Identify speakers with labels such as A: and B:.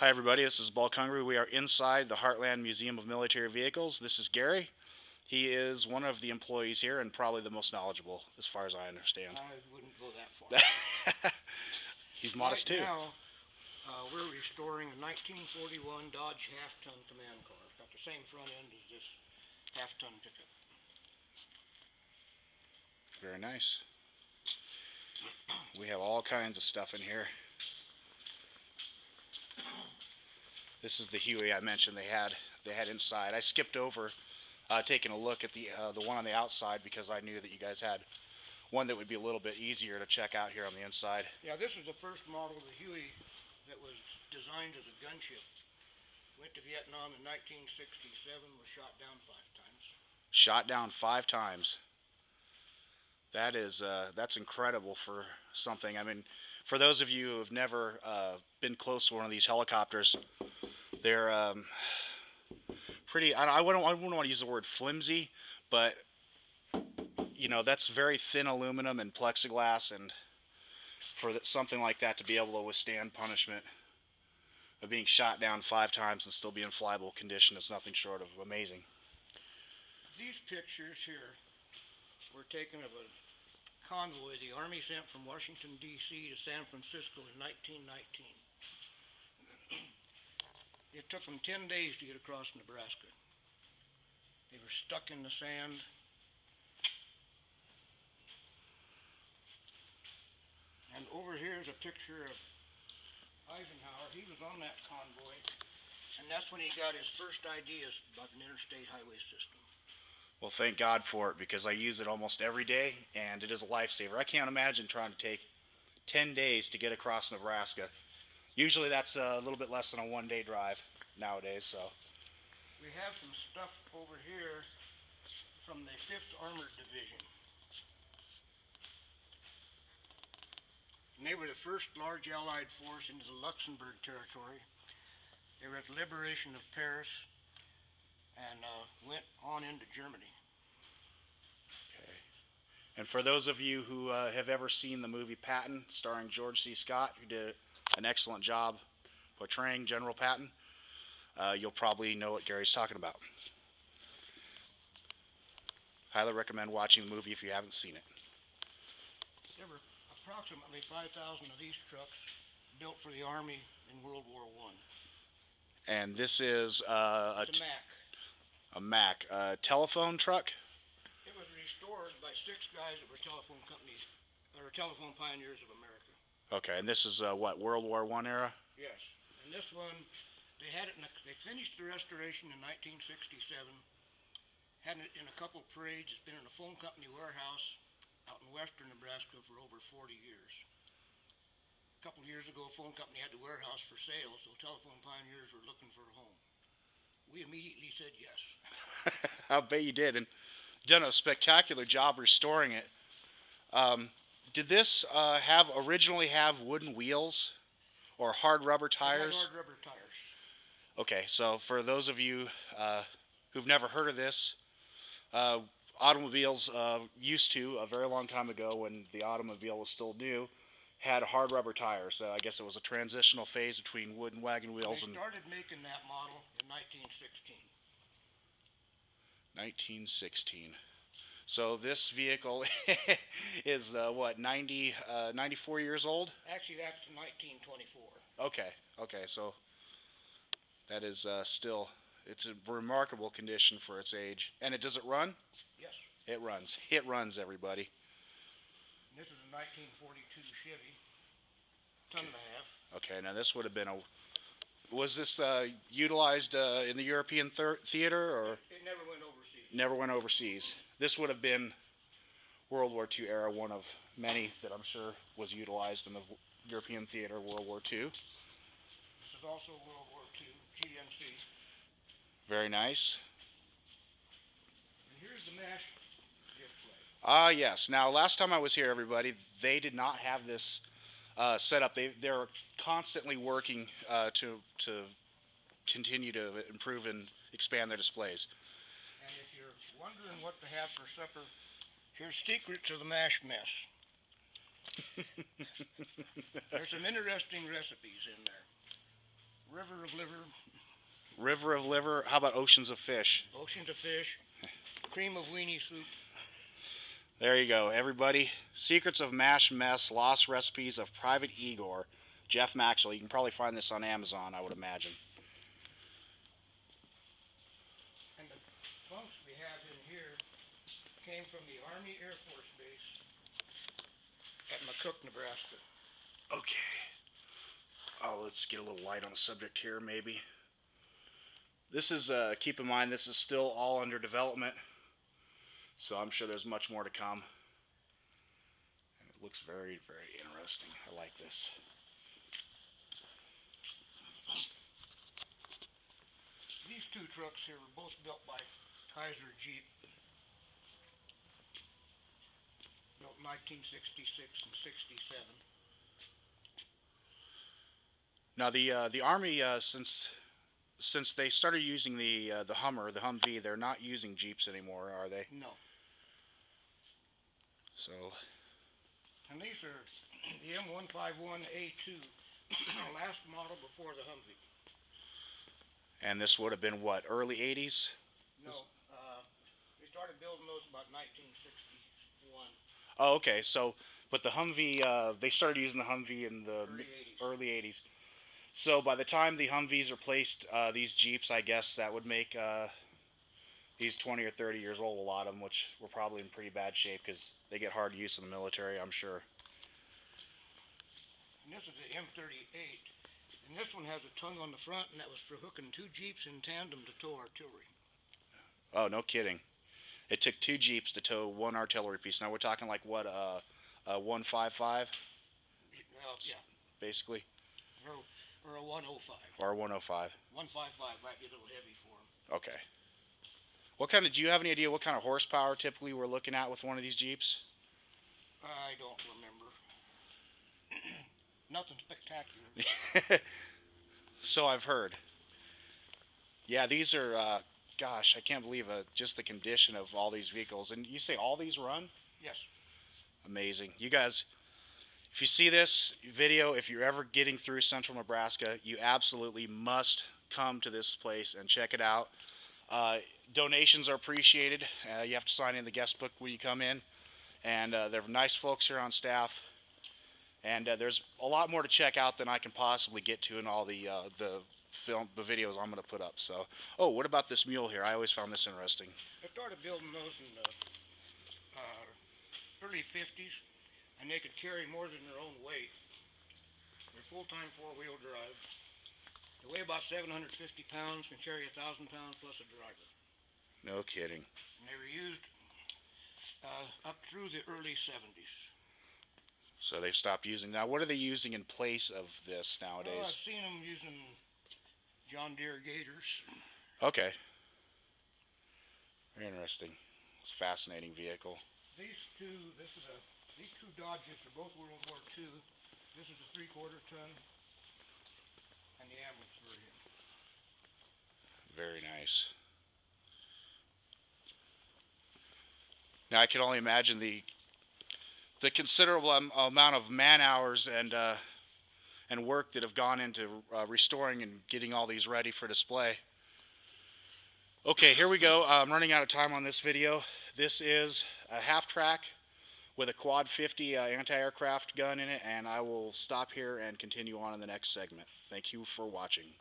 A: Hi everybody, this is Bulk Hungry. We are inside the Heartland Museum of Military Vehicles. This is Gary. He is one of the employees here and probably the most knowledgeable as far as I understand.
B: I wouldn't go that far.
A: He's modest
B: right
A: too.
B: Now, we're restoring a 1941 Dodge half-ton command car. It's got the same front end as this half-ton pickup.
A: Very nice. We have all kinds of stuff in here. This is the Huey I mentioned they had inside. I skipped over taking a look at the one on the outside because I knew that you guys had one that would be a little bit easier to check out here on the inside.
B: Yeah, this is the first model of the Huey that was designed as a gunship. Went to Vietnam in 1967, was shot down 5 times.
A: Shot down 5 times. That is that's incredible for something. I mean, for those of you who have never been close to one of these helicopters, they're pretty. I wouldn't want to use the word flimsy, but you know that's very thin aluminum and plexiglass, and for something like that to be able to withstand punishment of being shot down 5 times and still be in flyable condition is nothing short of amazing.
B: These pictures here were taken of a convoy the Army sent from Washington, D.C. to San Francisco in 1919. It took them 10 days to get across Nebraska. They were stuck in the sand. And over here is a picture of Eisenhower. He was on that convoy, and that's when he got his first ideas about an interstate highway system.
A: Well, thank God for it, because I use it almost every day, and it is a lifesaver. I can't imagine trying to take 10 days to get across Nebraska. Usually that's a little bit less than a one-day drive nowadays. So
B: we have some stuff over here from the 5th Armored Division. And they were the first large Allied force into the Luxembourg territory. They were at the liberation of Paris and went on into Germany.
A: Okay. And for those of you who have ever seen the movie Patton, starring George C. Scott, who did an excellent job portraying General Patton, you'll probably know what Gary's talking about. Highly recommend watching the movie if you haven't seen it.
B: There were approximately 5,000 of these trucks built for the Army in World War I.
A: And this is a
B: Mac.
A: A Mac. A telephone truck?
B: It was restored by 6 guys that were telephone companies, or telephone pioneers of America.
A: Okay, and this is what, World War I era?
B: Yes. And this one, they had it they finished the restoration in 1967, had it in a couple parades. It's been in a phone company warehouse out in western Nebraska for over 40 years. A couple years ago, a phone company had the warehouse for sale, so telephone pioneers were looking for a home. We immediately said yes.
A: I bet you did, and done a spectacular job restoring it. Did this originally have wooden wheels or hard rubber tires?
B: It had hard rubber tires.
A: Okay, so for those of you who've never heard of this, automobiles used to, a very long time ago when the automobile was still new, had hard rubber tires. So I guess it was a transitional phase between wood and wagon wheels.
B: They started making that model in 1916.
A: 1916. So this vehicle is what, 94 years old?
B: Actually, that's 1924.
A: Okay, so that is still, it's a remarkable condition for its age. And does it run?
B: Yes.
A: It runs. It runs, everybody.
B: And this is a 1942 Chevy, ton and a half.
A: Okay, now this would have been was this utilized in the European theater, or?
B: It never went overseas.
A: Never went overseas. This would have been World War II era, one of many that I'm sure was utilized in the European theater, World War II.
B: This is also World War II, GMC.
A: Very nice.
B: And here's the MASH display.
A: Ah, yes. Now, last time I was here, everybody, they did not have this set up. They're constantly working to continue to improve and expand their displays.
B: And if you're wondering what to have for supper, here's secrets of the MASH mess. There's some interesting recipes in there. river of liver,
A: River of liver. How about oceans of fish?
B: oceans of fish, cream of weenie soup.
A: There you go, everybody. Secrets of Mash Mess, Lost Recipes of Private Igor. Jeff Maxwell. You can probably find this on Amazon, I would imagine.
B: And the bunks we have in here came from the Army Air Force Base at McCook, Nebraska.
A: Okay. Oh, let's get a little light on the subject here, maybe. This is, keep in mind, this is still all under development. So I'm sure there's much more to come. And it looks very, very interesting. I like this.
B: These two trucks here were both built by Kaiser Jeep. Built in 1966 and 67.
A: Now the Army, since they started using the Hummer, the Humvee, they're not using Jeeps anymore, are they?
B: No.
A: So.
B: And these are the M151A2, last model before the Humvee.
A: And this would have been what, early 80s?
B: No, we started building those about 1961.
A: Oh, okay. So, but the Humvee, they started using the Humvee in the early 80s. So by the time the Humvees replaced these Jeeps, I guess that would make these 20 or 30 years old, a lot of them, which were probably in pretty bad shape because they get hard use in the military, I'm sure.
B: And this is the M38. And this one has a tongue on the front, and that was for hooking two Jeeps in tandem to tow artillery.
A: Oh, no kidding. It took two Jeeps to tow one artillery piece. Now we're talking like what, a 155?
B: Well, yeah.
A: Basically.
B: Or a 105.
A: Or a 105.
B: 155 might be a little heavy for them.
A: Okay. What kind of, do you have any idea what kind of horsepower typically we're looking at with one of these Jeeps?
B: I don't remember. Nothing spectacular.
A: So I've heard. Yeah, these are, gosh, I can't believe just the condition of all these vehicles. And you say all these run?
B: Yes.
A: Amazing. You guys, if you see this video, if you're ever getting through central Nebraska, you absolutely must come to this place and check it out. Donations are appreciated. You have to sign in the guest book when you come in. And they're nice folks here on staff. And there's a lot more to check out than I can possibly get to in all the videos I'm going to put up. So, oh, what about this mule here? I always found this interesting.
B: I started building those in the early 50s, and they could carry more than their own weight. They're full-time four-wheel drive. They weigh about 750 pounds, can carry 1,000 pounds plus a driver.
A: No kidding.
B: And they were used up through the early 70s.
A: So they've stopped using. Now, what are they using in place of this nowadays?
B: Well, I've seen them using John Deere Gators.
A: Okay. Very interesting. It's a fascinating vehicle.
B: These two Dodges are both World War II. This is a 3/4 ton, and the ambulance version.
A: Very nice. Now I can only imagine the considerable amount of man hours and work that have gone into restoring and getting all these ready for display. Okay, here we go. I'm running out of time on this video. This is a half track with a quad 50 anti-aircraft gun in it, and I will stop here and continue on in the next segment. Thank you for watching.